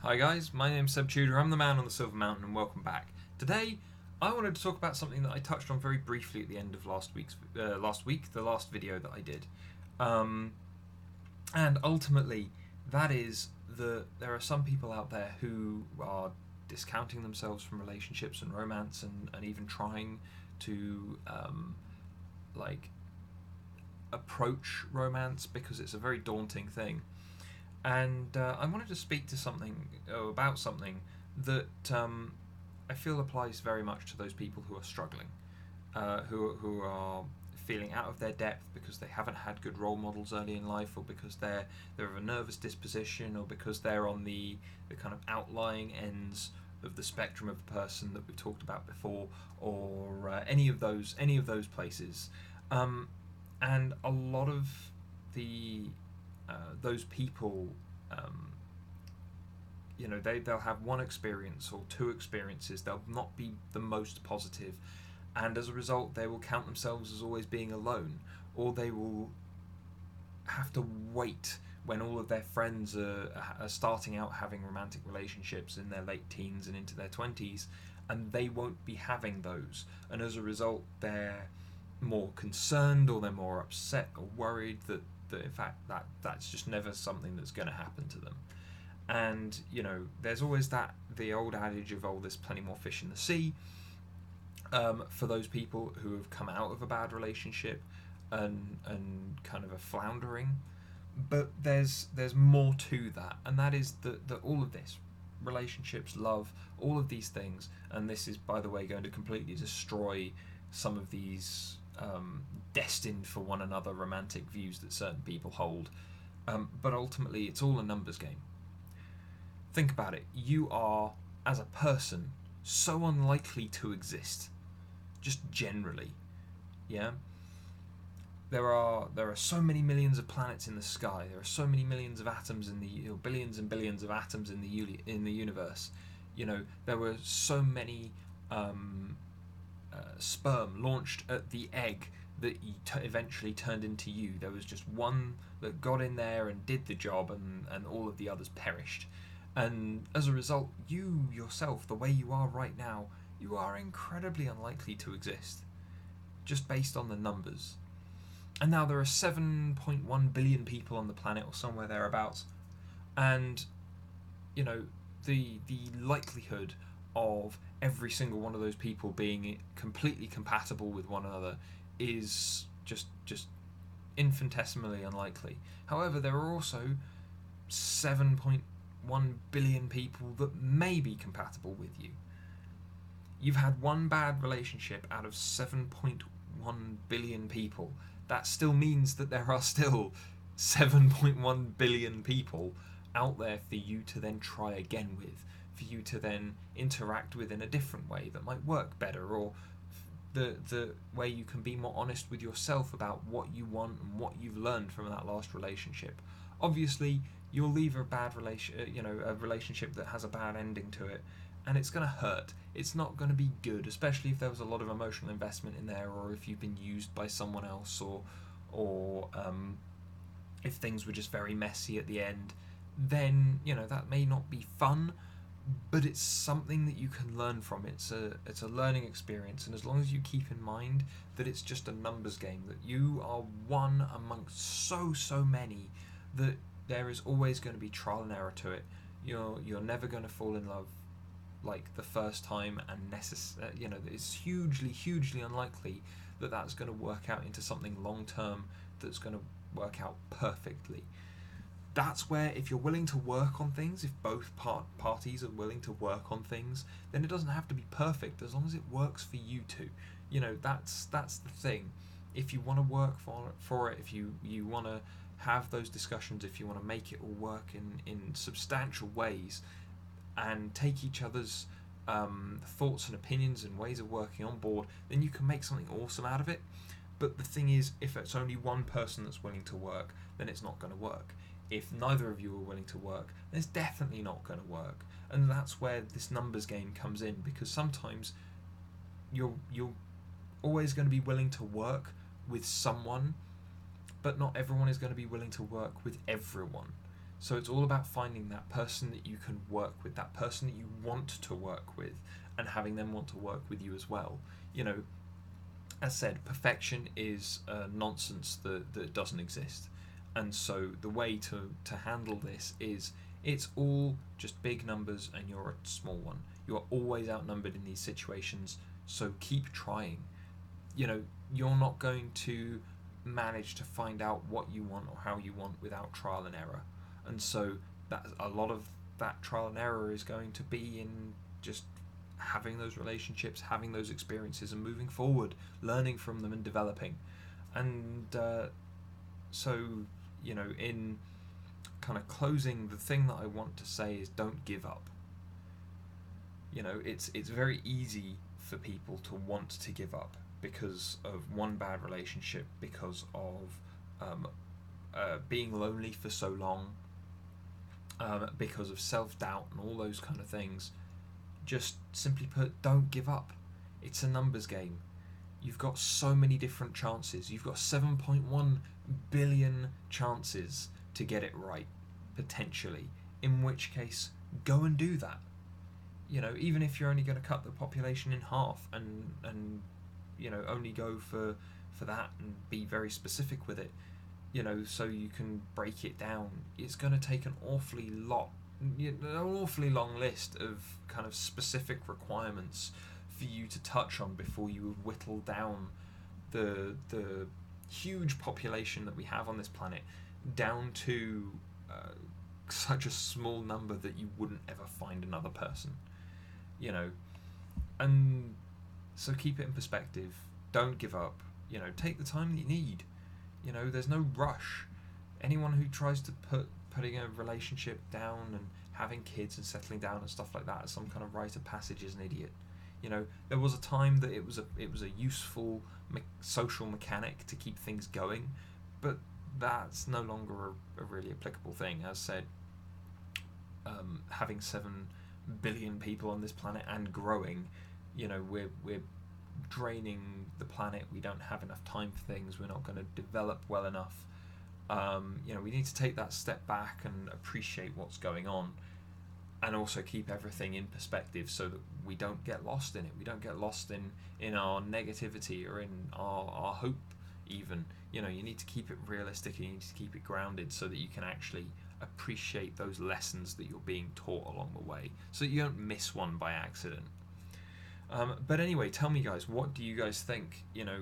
Hi guys, my name's Seb Tudor, I'm the man on the Silver Mountain and welcome back. Today, I wanted to talk about something that I touched on very briefly at the end of the last video that I did. Um, and ultimately, that is that there are some people out there who are discounting themselves from relationships and romance and even trying to like approach romance because it's a very daunting thing. And I wanted to speak to about something that I feel applies very much to those people who are struggling, who are feeling out of their depth because they haven't had good role models early in life, or because they're of a nervous disposition, or because they're on the kind of outlying ends of the spectrum of a person that we've talked about before, or any of those places, and a lot of the those people, um, they'll have one experience or two experiences. They'll not be the most positive, and as a result, they will count themselves as always being alone, or they will have to wait when all of their friends are starting out having romantic relationships in their late teens and into their 20s, and they won't be having those, and as a result, they're more concerned, or they're more upset or worried that in fact that's just never something that's going to happen to them. And there's always the old adage of, oh, there's plenty more fish in the sea, for those people who have come out of a bad relationship and kind of a floundering. But there's more to that, and that is that all of this, relationships, love, all of these things, and this is, by the way, going to completely destroy some of these destined for one another romantic views that certain people hold. But ultimately, it's all a numbers game. Think about it. You are, as a person, so unlikely to exist, just generally. Yeah. There are so many millions of planets in the sky. There are so many millions of atoms in the billions and billions of atoms in the universe. There were so many sperm launched at the egg that eventually turned into you. There was just one that got in there and did the job, and all of the others perished. And as a result, you yourself, the way you are right now, you are incredibly unlikely to exist, just based on the numbers. And now there are 7.1 billion people on the planet, or somewhere thereabouts, and the likelihood of every single one of those people being completely compatible with one another is just infinitesimally unlikely. However, there are also 7.1 billion people that may be compatible with you. You've had one bad relationship out of 7.1 billion people. That still means that there are still 7.1 billion people out there for you to then try again with, for you to then interact with in a different way that might work better, or the way you can be more honest with yourself about what you want and what you've learned from that last relationship. Obviously, you'll leave a relationship that has a bad ending to it, and it's going to hurt. It's not going to be good, especially if there was a lot of emotional investment in there, or if you've been used by someone else, or if things were just very messy at the end. Then that may not be fun, but it's something that you can learn from. It's a learning experience, and as long as you keep in mind that it's just a numbers game, that you are one amongst so many, that there is always going to be trial and error to it. You're never going to fall in love like the first time, and it's hugely unlikely that that's going to work out into something long term that's going to work out perfectly. That's where, if you're willing to work on things, if both parties are willing to work on things, then it doesn't have to be perfect, as long as it works for you two. That's the thing. If you want to work for it, if you want to have those discussions, if you want to make it all work in substantial ways, and take each other's thoughts and opinions and ways of working on board, then you can make something awesome out of it. But the thing is, if it's only one person that's willing to work, then it's not going to work. If neither of you are willing to work, then it's definitely not going to work. And that's where this numbers game comes in, because sometimes you're always going to be willing to work with someone, but not everyone is going to be willing to work with everyone. So it's all about finding that person that you can work with, that person that you want to work with, and having them want to work with you as well. You know, as said, perfection is nonsense that doesn't exist. And so the way to handle this is it's all just big numbers and you're a small one. You are always outnumbered in these situations, so keep trying. You know, you're not going to manage to find out what you want or how you want without trial and error. And so that a lot of that trial and error is going to be in just having those relationships, having those experiences, and moving forward, learning from them and developing. And so, you know, in kind of closing, the thing that I want to say is don't give up. You know, it's very easy for people to want to give up because of one bad relationship, because of being lonely for so long, because of self-doubt and all those kind of things. Just simply put, don't give up. It's a numbers game. You've got so many different chances. You've got 7.1 billion chances to get it right, potentially. In which case, go and do that. You know, even if you're only going to cut the population in half and you know, only go for that and be very specific with it, you know, so you can break it down. It's going to take an awfully long list of kind of specific requirements for you to touch on before you would whittle down the huge population that we have on this planet down to such a small number that you wouldn't ever find another person, you know. And so keep it in perspective. Don't give up. You know, take the time that you need. You know, there's no rush. Anyone who tries to putting a relationship down and having kids and settling down and stuff like that as some kind of rite of passage is an idiot. You know, there was a time that it was a useful social mechanic to keep things going, but that's no longer a really applicable thing. As said, having 7 billion people on this planet and growing, you know, we're draining the planet. We don't have enough time for things. We're not going to develop well enough. You know, we need to take that step back and appreciate what's going on, and also keep everything in perspective so that we don't get lost in it. We don't get lost in our negativity or in our hope even. You know, you need to keep it realistic and you need to keep it grounded so that you can actually appreciate those lessons that you're being taught along the way, so that you don't miss one by accident. But anyway, tell me, guys, what do you guys think? You know,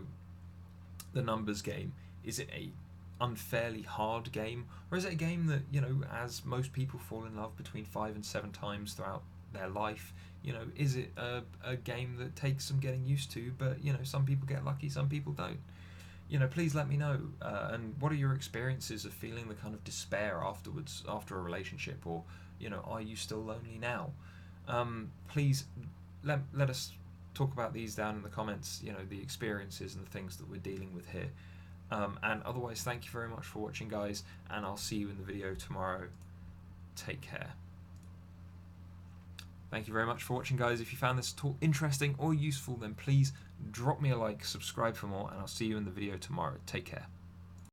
the numbers game, is it a unfairly hard game, or is it a game that, you know, as most people fall in love between 5 and 7 times throughout their life, you know, is it a game that takes some getting used to, but, you know, some people get lucky, some people don't? You know, please let me know. And what are your experiences of feeling the kind of despair afterwards, after a relationship, or, you know, are you still lonely now? Please let us talk about these down in the comments, you know, the experiences and the things that we're dealing with here. And otherwise, thank you very much for watching, guys, and I'll see you in the video tomorrow. Take care. Thank you very much for watching, guys. If you found this at all interesting or useful, then please drop me a like, subscribe for more, and I'll see you in the video tomorrow. Take care.